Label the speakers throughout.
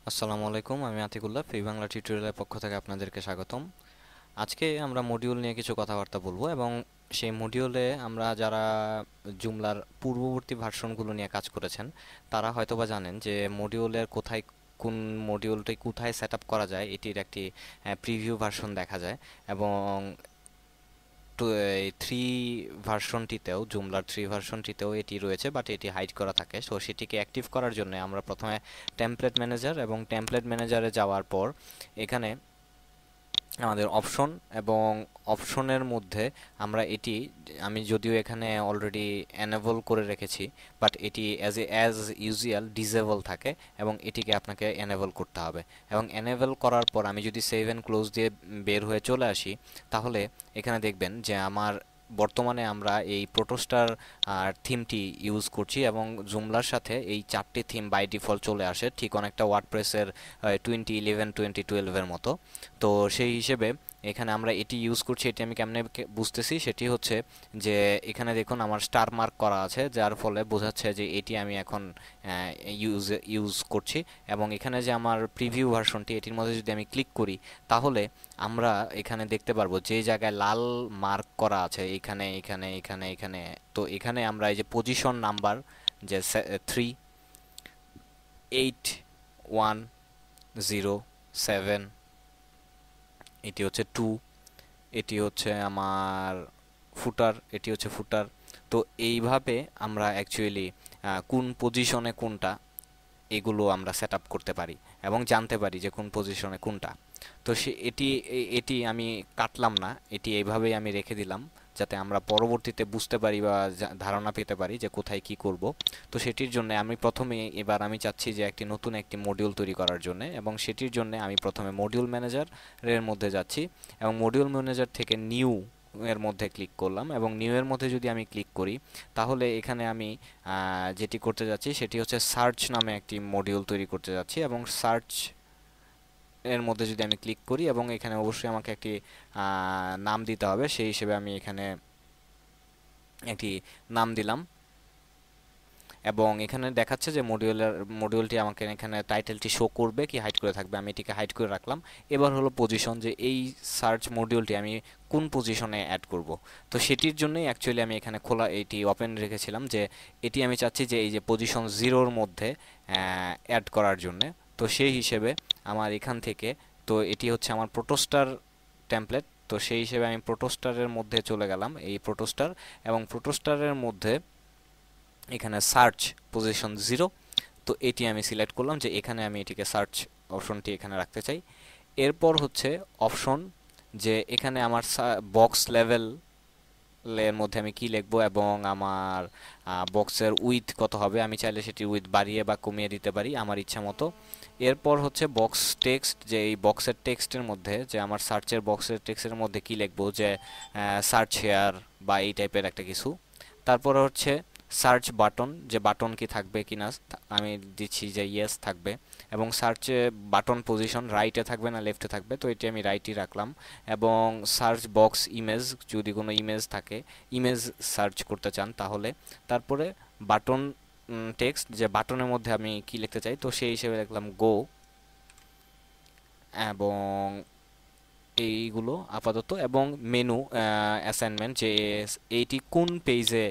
Speaker 1: আসসালামু আলাইকুম, আমি আতিকুল্লাহ। ফ্রি বাংলা টিউটোরিয়ালের পক্ষ থেকে আপনাদেরকে স্বাগতম। আজকে আমরা মডিউল নিয়ে কিছু কথাবার্তা বলবো এবং সেই মডিউলে আমরা যারা জুমলার পূর্ববর্তী ভার্সনগুলো নিয়ে কাজ করেছেন তারা হয়তোবা জানেন যে মডিউলের কোথায় কোন মডিউলটি কোথায় সেট আপ করা যায় এটির একটি প্রিভিউ ভার্সন দেখা যায়। এবং এই থ্রি ভার্সনটিতেও জুমলার থ্রি ভার্সনটিতেও এটি রয়েছে, বাট এটি হাইড করা থাকে। সো সেটিকে অ্যাক্টিভ করার জন্য আমরা প্রথমে টেমপ্লেট ম্যানেজার এবং টেমপ্লেট ম্যানেজারে যাওয়ার পর এখানে আমাদের অপশন এবং অপশনের মধ্যে আমরা এটি, আমি যদিও এখানে অলরেডি এনেবল করে রেখেছি, বাট এটি অ্যাজ ইউজুয়াল ডিসেবল থাকে এবং এটিকে আপনাকে এনেবল করতে হবে। এবং এনেবল করার পর আমি যদি সেভ অ্যান্ড ক্লোজ দিয়ে বের হয়ে চলে আসি, তাহলে এখানে দেখবেন যে আমার বর্তমানে আমরা এই প্রোটোস্টার থিমটি ইউজ করছি এবং জুমলার সাথে এই চারটি থিম বাই ডিফল্ট চলে আসে, ঠিক অনেকটা ওয়ার্ডপ্রেসের 2011 2012-এর মতো। তো সেই হিসেবে এখানে আমরা এটি ইউজ করছি। এটি আমি কেমনে বুঝতেছি সেটি হচ্ছে যে এখানে দেখুন আমার স্টার মার্ক করা আছে, যার ফলে বোঝাচ্ছে যে এটি আমি এখন ইউজ ইউজ করছি। এবং এখানে যে আমার প্রিভিউ ভার্সনটি, এটির মধ্যে যদি আমি ক্লিক করি, তাহলে আমরা এখানে দেখতে পারবো যে জায়গায় লাল মার্ক করা আছে, এখানে এখানে এখানে এখানে। তো এখানে আমরা এই যে পজিশন নাম্বার, যে 38107, এটি হচ্ছে 2, এটি হচ্ছে আমার ফুটার, এটি হচ্ছে ফুটার। তো এইভাবে আমরা অ্যাকচুয়ালি কোন পজিশনে কোনটা, এগুলো আমরা সেট আপ করতে পারি এবং জানতে পারি যে কোন পজিশনে কোনটা। তো সে এটি এটি আমি কাটলাম না, এটি এইভাবেই আমি রেখে দিলাম যাতে আমরা পরবর্তীতে বুঝতে পারি বা ধারণা পেতে পারি যে কোথায় কি করব। তো সেটির জন্য আমি প্রথমে, এবার আমি চাচ্ছি যে একটি নতুন একটি মডিউল তৈরি করার জন্য, এবং সেটির জন্য আমি প্রথমে মডিউল ম্যানেজারের মধ্যে যাচ্ছি এবং মডিউল ম্যানেজার থেকে নিউ এর মধ্যে ক্লিক করলাম। এবং নিউ এর মধ্যে যদি আমি ক্লিক করি, তাহলে এখানে আমি যেটি করতে যাচ্ছি সেটি হচ্ছে সার্চ নামে একটি মডিউল তৈরি করতে যাচ্ছি। এবং সার্চ এর মধ্যে যদি আমি ক্লিক করি, এবং এখানে অবশ্যই আমাকে একটি নাম দিতে হবে, সেই হিসেবে আমি এখানে একটি নাম দিলাম। এবং এখানে দেখাচ্ছে যে মডিউলটি আমাকে এখানে টাইটেলটি শো করবে কি হাইড করে থাকবে, আমি এটিকে হাইড করে রাখলাম। এবার হলো পজিশন, যে এই সার্চ মডিউলটি আমি কোন পজিশনে অ্যাড করব। তো সেটির জন্যই অ্যাকচুয়ালি আমি এখানে খোলা এটি ওপেন রেখেছিলাম, যে এটি আমি চাচ্ছি যে এই যে পজিশন 0-র মধ্যে অ্যাড করার জন্যে। তো সেই হিসেবে আমার এখান থেকে, তো এটি হচ্ছে আমার প্রোটোস্টার টেমপ্লেট, তো সেই হিসেবে আমি প্রোটোস্টারের মধ্যে চলে গেলাম, এই প্রোটোস্টার। এবং প্রোটোস্টারের মধ্যে এখানে সার্চ পজিশন 0, তো এটি আমি সিলেক্ট করলাম যে এখানে আমি এটিকে সার্চ অপশনটি এখানে রাখতে চাই। এরপর হচ্ছে অপশন, যে এখানে আমার বক্স লেভেল এর মধ্যে আমি কি লিখবো এবং আমার বক্সের উইথ কত হবে, আমি চাইলে সেটি উইথ বাড়িয়ে বা কমিয়ে দিতে পারি আমার ইচ্ছা মতো। এরপর হচ্ছে বক্স টেক্সট, যে এই বক্সের টেক্সটের মধ্যে, যে আমার সার্চের বক্সের টেক্সটের মধ্যে কি লিখবো, যে সার্চ হেয়ার বা এই টাইপের একটা কিছু। তারপর হচ্ছে সার্চ বাটন, যে বাটন কি থাকবে কিনা, আমি দিচ্ছি যে ইয়েস থাকবে। এবং সার্চে বাটন পজিশন রাইটে থাকবে না লেফটে থাকবে, তো এটি আমি রাইটই রাখলাম। এবং সার্চ বক্স ইমেজ, যদি কোনো ইমেজ থাকে, ইমেজ সার্চ করতে চান তাহলে। তারপরে বাটন টেক্সট, যে বাটনের মধ্যে আমি কি লিখতে চাই, তো সেই হিসেবে লিখলাম গো। এবং এইগুলো আপাতত। এবং মেনু অ্যাসাইনমেন্ট, যে এইটি কোন পেজে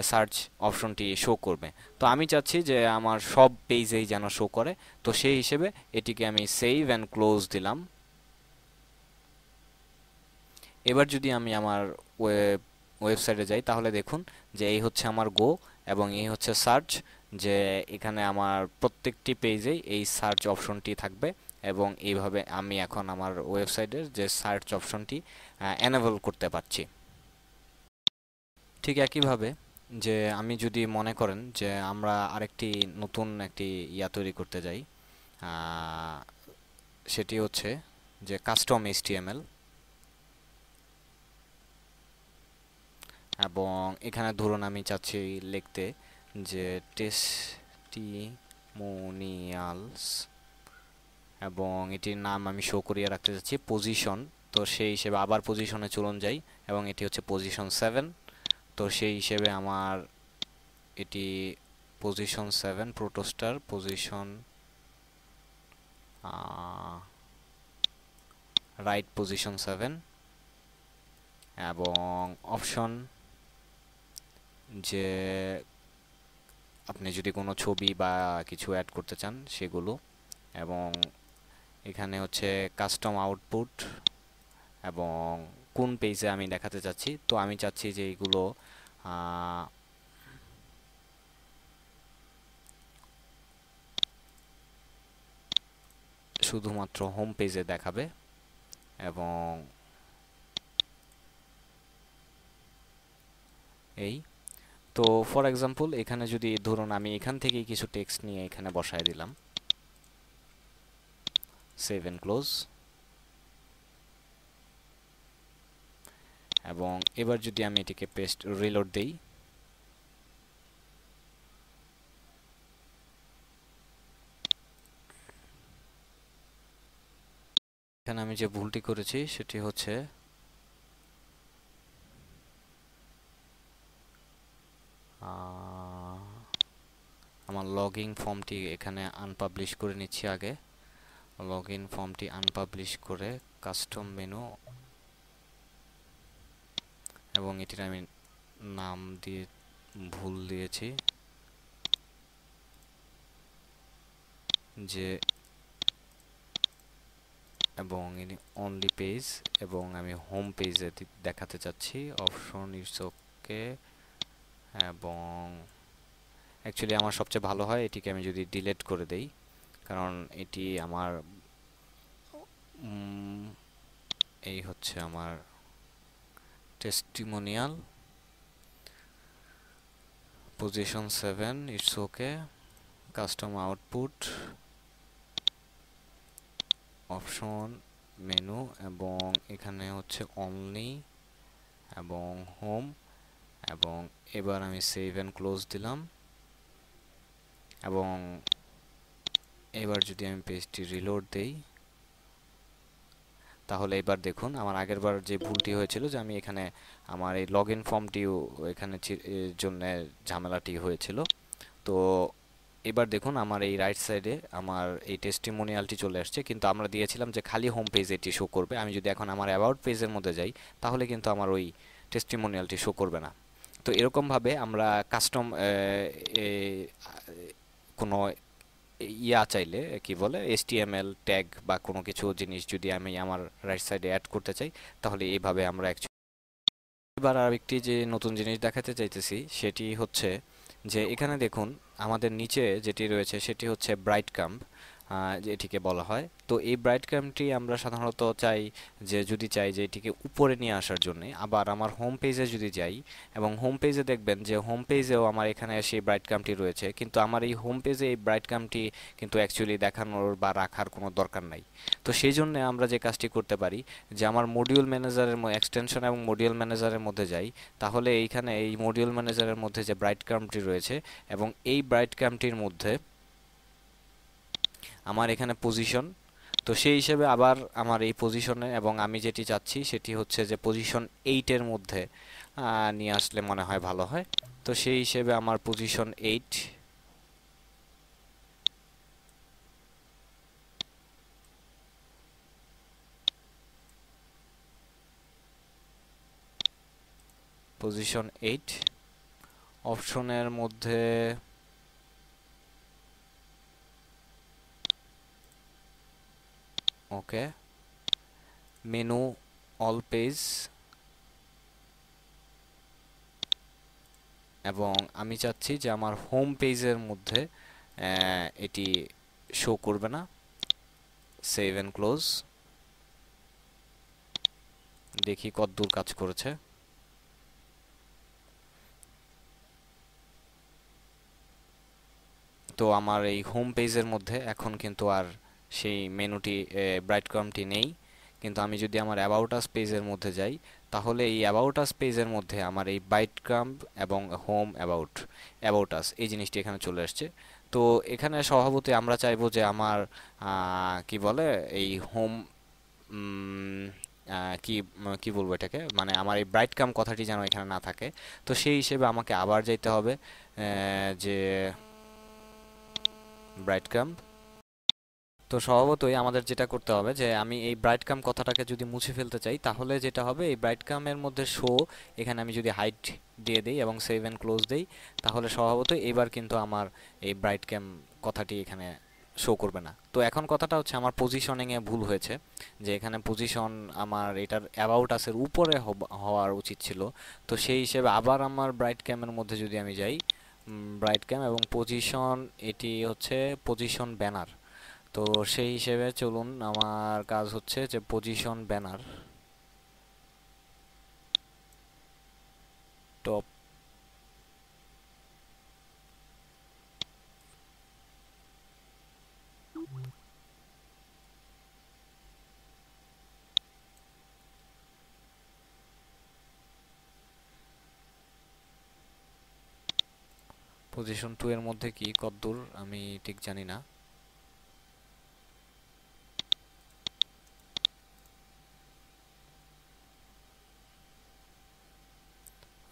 Speaker 1: সার্চ অপশনটি শো করবে। তো আমি চাচ্ছি যে আমার সব পেজেই যেন শো করে, তো সেই হিসেবে এটিকে আমি সেভ অ্যান্ড ক্লোজ দিলাম। এবার যদি আমি আমার ওয়েবসাইটে যাই, তাহলে দেখুন যে এই হচ্ছে আমার গো এবং এই হচ্ছে সার্চ, যে এখানে আমার প্রত্যেকটি পেজেই এই সার্চ অপশনটি থাকবে। এবং এইভাবে আমি এখন আমার ওয়েবসাইটের যে সার্চ অপশনটি এনেবল করতে পারছি। ঠিক একইভাবে, যে আমি যদি মনে করেন যে আমরা আরেকটি নতুন একটি তৈরি করতে যাই, সেটি হচ্ছে যে কাস্টম এইচটিএমএল। এবং এখানে ধরুন আমি চাচ্ছি লিখতে যে টেস্টিমোনিয়ালস, এবং এটির নাম আমি শো করিয়ে রাখতে চাচ্ছি পজিশন। তো সেই হিসেবে আবার পজিশনে চলুন যাই, এবং এটি হচ্ছে পজিশন 7। তো সেই হিসেবে আমার এটি পজিশন 7, প্রোটোস্টার পজিশন রাইট পজিশন 7 এবং অপশন যে আপনি যদি কোনো ছবি বা কিছু অ্যাড করতে চান সেগুলো, এবং এখানে হচ্ছে কাস্টম আউটপুট এবং কোন পেজে আমি দেখাতে চাচ্ছি। তো আমি চাচ্ছি যে এইগুলো শুধুমাত্র হোম পেজে দেখাবে। এবং এই তো ফর এক্সাম্পল এখানে যদি ধরুন আমি এখান থেকেই কিছু টেক্সট নিয়ে এখানে বসায় দিলাম, সেভ এন্ড ক্লোজ। এবং এবার যদি আমি এটিকে পেস্ট রিলোড দেই, এখানে আমি যে ভুলটি করেছি সেটি হচ্ছে আমার লগইন ফর্মটি এখানে আনপাবলিশ করে নিচ্ছি আগে। লগইন ফর্মটি আনপাবলিশ করে কাস্টম মেনু, এবং এটির আমি নাম দিয়ে ভুল দিয়েছি যে, এবং অনলি পেজ, এবং আমি হোম পেজে দেখাতে চাচ্ছি অপশন ইটস ওকে। এবং অ্যাকচুয়ালি আমার সবচেয়ে ভালো হয় এটিকে আমি যদি ডিলিট করে দেই, কারণ এটি আমার এই হচ্ছে আমার testimonial position 7 it's okay, custom output, option menu, এবং এখানে হচ্ছে অনলি এবং হোম। এবং এবার আমি সেভ এন্ড ক্লোজ দিলাম। এবং এবার যদি আমি পেজটি রিলোড দেই, তাহলে এবার দেখুন আমার আগেরবার যে ভুলটি হয়েছিল যে আমি এখানে আমার এই লগইন ফর্মটিও এখানে জন্য ঝামেলাটি হয়েছিল। তো এবার দেখুন আমার এই রাইট সাইডে আমার এই টেস্টিমোনিয়ালটি চলে আসছে, কিন্তু আমরা দিয়েছিলাম যে খালি হোম পেজ এটি শো করবে। আমি যদি এখন আমার অ্যাবাউট পেজের মধ্যে যাই তাহলে কিন্তু আমার ওই টেস্টিমোনিয়ালটি শো করবে না। তো এরকমভাবে আমরা কাস্টম কোনো চাইলে কি বলে HTML ট্যাগ বা কোনো কিছু জিনিস যদি আমি আমার রাইট সাইডে অ্যাড করতে চাই তাহলে এইভাবে আমরা এবার আরেকটি যে নতুন জিনিস দেখাতে চাইতেছি সেটি হচ্ছে যে এখানে দেখুন আমাদের নিচে যেটি রয়েছে সেটি হচ্ছে ব্রাইট কাম্প, যেটিকে বলা হয়। তো এই ব্রাইট কাম্পটি আমরা সাধারণত চাই যে যদি চাই যে এটিকে উপরে নিয়ে আসার জন্য। আবার আমার হোম পেজে যদি যাই, এবং হোম পেজে দেখবেন যে হোম পেজেও আমার এখানে সেই ব্রাইট কাম্পটি রয়েছে, কিন্তু আমার এই হোম পেজে এই ব্রাইট কাম্পটি কিন্তু অ্যাকচুয়ালি দেখানোর বা রাখার কোনো দরকার নাই। তো সেই জন্য আমরা যে কাজটি করতে পারি যে আমার মডিউল ম্যানেজারের এক্সটেনশন এবং মডিউল ম্যানেজারের মধ্যে যাই, তাহলে এইখানে এই মডিউল ম্যানেজারের মধ্যে যে ব্রাইট কাম্পটি রয়েছে এবং এই ব্রাইট কাম্পটির মধ্যে আমার এখানে পজিশন, তো সেই হিসেবে আবার আমার এই পজিশনে, এবং আমি যেটি চাচ্ছি সেটি হচ্ছে যে পজিশন 8-এর মধ্যে নিয়ে আসলে মনে হয় ভালো হয়। তো সেই হিসেবে আমার পজিশন 8, পজিশন 8 অপশনের মধ্যে ওকে, মেনু অল পেজ, এবং আমি চাচ্ছি যে আমার হোম পেজের মধ্যে এটি শো করবে না। সেভ এন্ড ক্লোজ, দেখি কতদূর কাজ করেছে। তো আমার এই হোম পেজের মধ্যে এখন কিন্তু আর সেই মেনুটি ব্রাইট কমটি নেই। কিন্তু আমি যদি আমার অ্যাবাউট আস পেজের মধ্যে যাই তাহলে এই অ্যাবাউট আস পেজের মধ্যে আমার এই ব্রাইট ক্রাম্প এবং হোম অ্যাবাউট আস এই জিনিসটি এখানে চলে আসছে। তো এখানে স্বভাবতই আমরা চাইবো যে আমার কি বলে এই হোম কি কি বলবো এটাকে, মানে আমার এই ব্রাইট কাম কথাটি যেন এখানে না থাকে। তো সেই হিসেবে আমাকে আবার যেতে হবে যে ব্রাইট কাম। তো স্বভাবতই আমাদের যেটা করতে হবে যে আমি এই ব্রাইট কাম কথাটাকে যদি মুছে ফেলতে চাই তাহলে যেটা হবে এই ব্রাইট কামের মধ্যে শো এখানে আমি যদি হাইড দিয়ে দিই এবং সেভ এন্ড ক্লোজ দেই তাহলে স্বভাবতই এবার কিন্তু আমার এই ব্রাইট ক্যাম কথাটি এখানে শো করবে না। তো এখন কথাটা হচ্ছে আমার পজিশনিংয়ে ভুল হয়েছে, যে এখানে পজিশন আমার এটার অ্যাবাউট আসের উপরে হওয়ার উচিত ছিল। তো সেই হিসেবে আবার আমার ব্রাইট ক্যামের মধ্যে যদি আমি যাই, ব্রাইট ক্যাম এবং পজিশন, এটি হচ্ছে পজিশন ব্যানার। তো সেই হিসেবে চলুন, আমার কাজ হচ্ছে যে পজিশন ব্যানার টপ, পজিশন 2 এর মধ্যে কি কতদূর আমি ঠিক জানি না।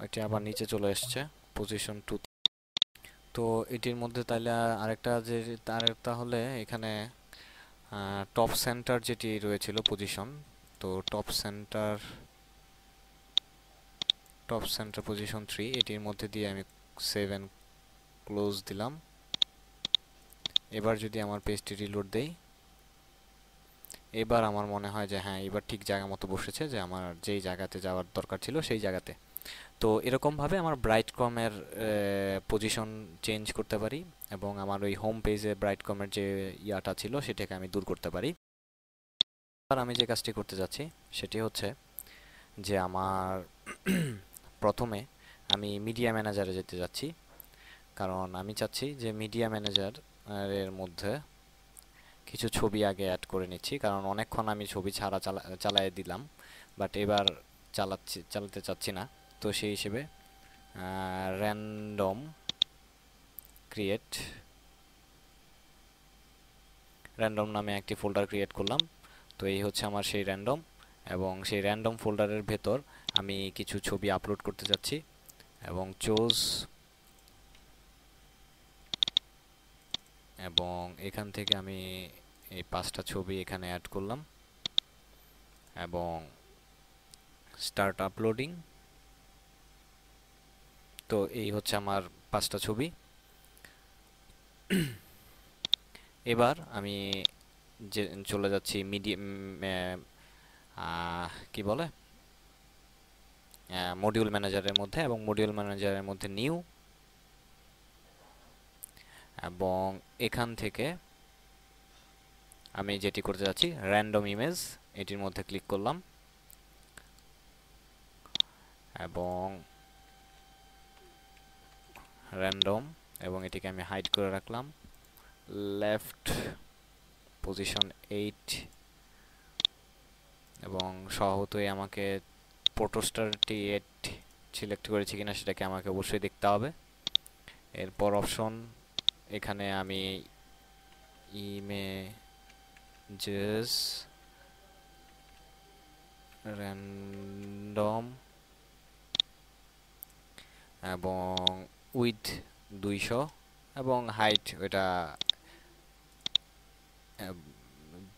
Speaker 1: এটি আবার নিচে চলে এসছে পজিশন 2। তো এটির মধ্যে তাইলে আরেকটা যে তাহলে এখানে টপ সেন্টার যেটি রয়েছিল পজিশন, তো টপ সেন্টার পজিশন 3 এটির মধ্যে দিয়ে আমি 7 ক্লোজ দিলাম। এবার যদি আমার পেজটি রিলোড দেই, এবার আমার মনে হয় যে হ্যাঁ এবার ঠিক জায়গা মতো বসেছে, যে আমার যেই জায়গাতে যাওয়ার দরকার ছিল সেই জায়গাতে। তো এরকমভাবে আমার ব্রাইট কমের পজিশন চেঞ্জ করতে পারি এবং আমার ওই হোম পেজে ব্রাইট কমের যে ইয়াটা ছিল সেটাকে আমি দূর করতে পারি। আর আমি যে কাজটি করতে যাচ্ছি সেটি হচ্ছে যে আমার প্রথমে আমি মিডিয়া ম্যানেজারে যেতে যাচ্ছি, কারণ আমি চাচ্ছি যে মিডিয়া ম্যানেজার এর মধ্যে কিছু ছবি আগে অ্যাড করে নিচ্ছি, কারণ অনেকক্ষণ আমি ছবি ছাড়া চালায় দিলাম, বাট এবার চালাতে চাচ্ছি না। তো সেই হিসেবে র্যান্ডম ক্রিয়েট র্যান্ডম নামে একটি ফোল্ডার ক্রিয়েট করলাম। তো এই হচ্ছে আমার সেই র্যান্ডম, এবং সেই র্যান্ডম ফোল্ডারের ভেতর আমি কিছু ছবি আপলোড করতে যাচ্ছি এবং চোজ, এবং এখান থেকে আমি এই 5টা ছবি এখানে অ্যাড করলাম এবং স্টার্ট আপলোডিং। তো এই হচ্ছে আমার 5টা ছবি। এবার আমি যে চলে যাচ্ছি কি বলে মডিউল ম্যানেজারের মধ্যে, এবং মডিউল ম্যানেজারের মধ্যে নিউ, এবং এখান থেকে আমি যেটি করতে যাচ্ছি র্যান্ডম ইমেজ, এটির মধ্যে ক্লিক করলাম এবং র্যান্ডম, এবং এটিকে আমি হাইড করে রাখলাম। লেফট পজিশন 8, এবং স্বভাবতই আমাকে প্রোটোস্টারটি 8 সিলেক্ট করেছি কিনা সেটাকে আমাকে অবশ্যই দেখতে হবে। এরপর অপশন, এখানে আমি ইমেজেস র্যান্ডম এবং উইথ 200 এবং হাইট ওটা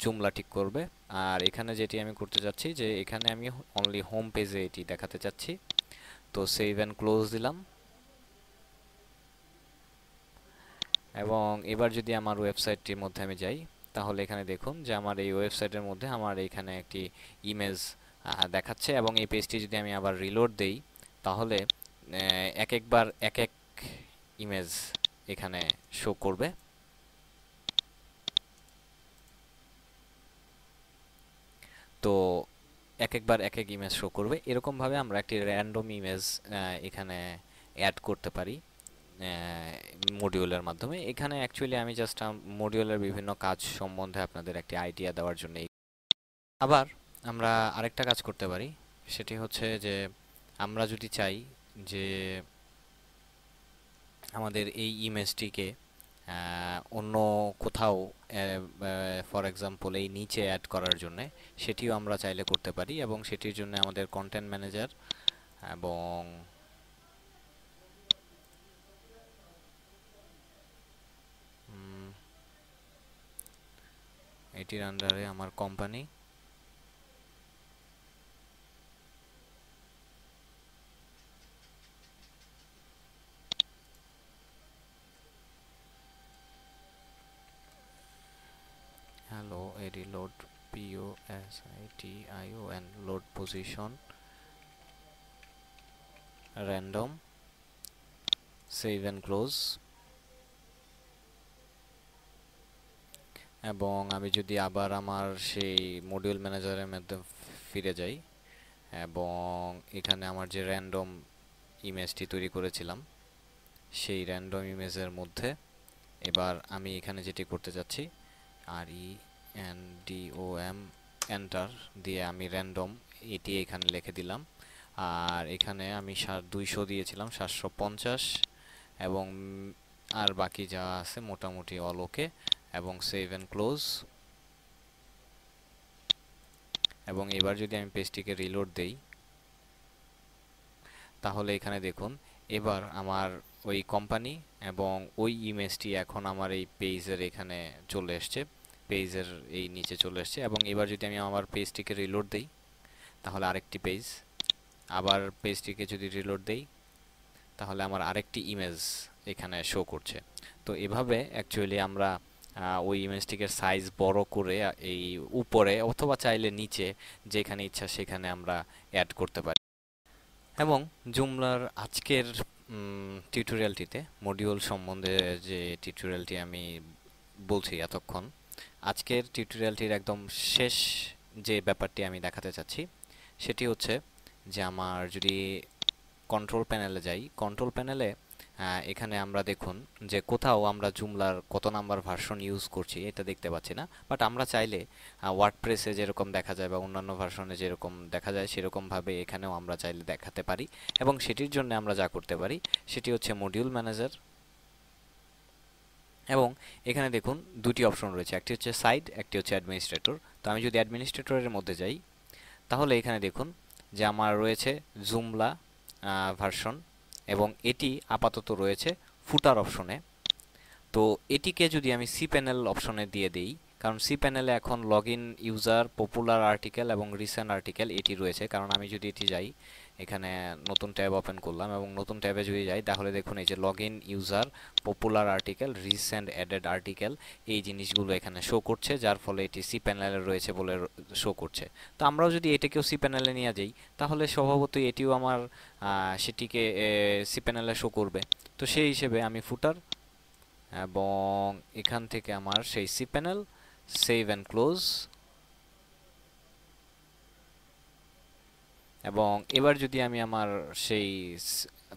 Speaker 1: জুমলা ঠিক করবে। আর এখানে যেটি আমি করতে চাচ্ছি যে এখানে আমি অনলি হোম পেজে এটি দেখাতে চাচ্ছি। তো সেভ অ্যান্ড ক্লোজ দিলাম, এবং এবার যদি আমার ওয়েবসাইটটির মধ্যে আমি যাই তাহলে এখানে দেখুন যে আমার এই ওয়েবসাইটের মধ্যে আমার এখানে একটি ইমেজ দেখাচ্ছে, এবং এই পেজটি যদি আমি আবার রিলোড দেই তাহলে এক একবার এক এক ইমেজ এখানে শো করবে। তো এক একবার এক এক ইমেজ শো করবে, এরকমভাবে আমরা একটি র্যান্ডম ইমেজ এখানে অ্যাড করতে পারি মডিউলের মাধ্যমে। এখানে অ্যাকচুয়ালি আমি জাস্ট মডিউলের বিভিন্ন কাজ সম্বন্ধে আপনাদের একটি আইডিয়া দেওয়ার জন্য। আবার আমরা আরেকটা কাজ করতে পারি, সেটি হচ্ছে যে আমরা যদি চাই যে আমাদের এই ইমেজটিকে অন্য কোথাও, ফর এক্সাম্পল এই নিচে অ্যাড করার জন্য, সেটিও আমরা চাইলে করতে পারি, এবং সেটির জন্য আমাদের কন্টেন্ট ম্যানেজার এবং এটির আন্ডারে আমার company, hello AD load POSITION load position random save and close. এবং আমি যদি আবার আমার সেই মডিউল ম্যানেজারের মধ্যে ফিরে যাই এবং এখানে আমার যে র্যান্ডম ইমেজটি তৈরি করেছিলাম সেই র্যান্ডম ইমেজের মধ্যে এবার আমি এখানে যেটি করতে যাচ্ছি RENDOM এন্টার দিয়ে আমি র্যান্ডম এটি এখানে লিখে দিলাম। আর এখানে আমি 200 দিয়েছিলাম, 750 এবং আর বাকি যা আছে মোটামুটি অল ওকে এবং সেভ এন্ড ক্লোজ। এবং এবার যদি আমি পেজটিকে রিলোড দেই তাহলে এখানে দেখুন এবার আমার ওই কোম্পানি এবং ওই ইমেজটি এখন আমার এই পেজের এখানে চলে এসছে, পেজের এই নিচে চলে এসছে। এবং এবার যদি আমি আমার পেজটিকে রিলোড দেই তাহলে আরেকটি পেজ, আবার পেজটিকে যদি রিলোড দেই তাহলে আমার আরেকটি ইমেজ এখানে শো করছে। তো এভাবে অ্যাকচুয়ালি আমরা ওই ইমেজটিকে সাইজ বড় করে এই উপরে অথবা চাইলে নিচে যেখানে ইচ্ছা সেখানে আমরা অ্যাড করতে পারি। এবং জুমলার আজকের টিউটোরিয়ালটিতে মডিউল সম্বন্ধে যে টিউটোরিয়ালটি আমি বলছি এতক্ষণ, আজকের টিউটোরিয়ালটির একদম শেষ যে ব্যাপারটি আমি দেখাতে চাচ্ছি সেটি হচ্ছে যে আমার যদি কন্ট্রোল প্যানেলে যাই, কন্ট্রোল প্যানেলে এখানে আমরা দেখুন যে কোথাও আমরা জুমলার কত নাম্বার ভার্সন ইউজ করছি এটা দেখতে পাচ্ছি না, বাট আমরা চাইলে ওয়ার্ডপ্রেসে যেরকম দেখা যায় বা অন্যান্য ভার্সনে যেরকম দেখা যায় সেরকমভাবে এখানেও আমরা চাইলে দেখাতে পারি। এবং সেটির জন্য আমরা যা করতে পারি সেটি হচ্ছে মডিউল ম্যানেজার। এবং এখানে দেখুন দুটি অপশন রয়েছে, একটি হচ্ছে সাইড, একটি হচ্ছে অ্যাডমিনিস্ট্রেটর। তো আমি যদি অ্যাডমিনিস্ট্রেটরের মধ্যে যাই তাহলে এখানে দেখুন যে আমার রয়েছে জুমলা ভার্সন এবং এটি আপাতত রয়েছে ফুটার অপশনে। তো এটিকে যদি আমি সি প্যানেল অপশনে দিয়ে দেই, কারণ সি প্যানেলে এখন log in user, popular article এবং রিসেন্ট আর্টিকেল এটি রয়েছে। কারণ আমি যদি এটি যাই, এখানে নতুন ট্যাব ওপেন করলাম এবং নতুন ট্যাবে যদি যাই তাহলে দেখুন এই যে log in user, popular article, recent added article এই জিনিসগুলো এখানে শো করছে, যার ফলে এটি সি প্যানেলে রয়েছে বলে শো করছে। তো আমরাও যদি এটাকেও সি প্যানেলে নিয়ে যাই তাহলে স্বভাবতই এটিও আমার সেটিকে সি প্যানেলে শো করবে। তো সেই হিসেবে আমি ফুটার এবং এখান থেকে আমার সেই C panel save and close. এবং এবার যদি আমি আমার সেই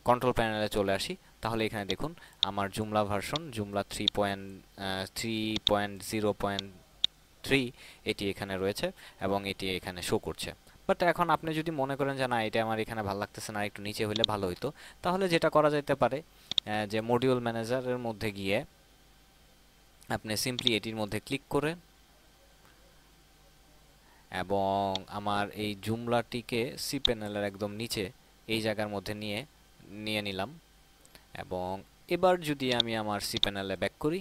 Speaker 1: কন্ট্রোল প্যানেলে চলে আসি তাহলে এখানে দেখুন আমার জুমলা ভার্সন জুমলা 3.0.3 এটি এখানে রয়েছে এবং এটি এখানে শো করছে। বাট এখন আপনি যদি মনে করেন যে না এটা আমার এখানে ভালো লাগতেছে না, একটু নিচে হলে ভালো হতো, তাহলে যেটা করা যেতে পারে যে মডিউল ম্যানেজারের মধ্যে গিয়ে আপনি সিম্পলি এটির মধ্যে ক্লিক করে এবং আমার এই জুমলাটিকে সি প্যানেলের একদম নিচে এই জায়গার মধ্যে নিয়ে নিলাম। এবং এবার যদি আমি আমার সি প্যানেলে ব্যাক করি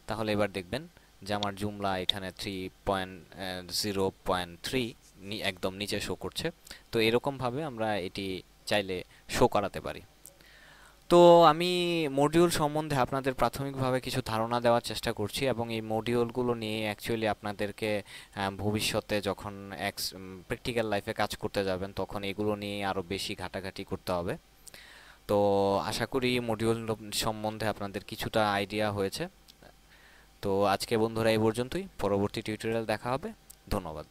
Speaker 1: তাহলে এবার দেখবেন যে আমার জুমলা এখানে 3.0.3 একদম নিচে শো করছে। তো এরকমভাবে আমরা এটি চাইলে শো করাতে পারি। তো আমি মডিউল সম্বন্ধে আপনাদের প্রাথমিকভাবে কিছু ধারণা দেওয়ার চেষ্টা করছি এবং এই মডিউলগুলো নিয়ে অ্যাকচুয়ালি আপনাদেরকে ভবিষ্যতে যখন প্র্যাকটিক্যাল লাইফে কাজ করতে যাবেন তখন এগুলো নিয়ে আরও বেশি ঘাটাঘাটি করতে হবে। তো আশা করি মডিউল সম্বন্ধে আপনাদের কিছুটা আইডিয়া হয়েছে। তো আজকে বন্ধুরা এই পর্যন্তই, পরবর্তী টিউটোরিয়াল দেখা হবে। ধন্যবাদ।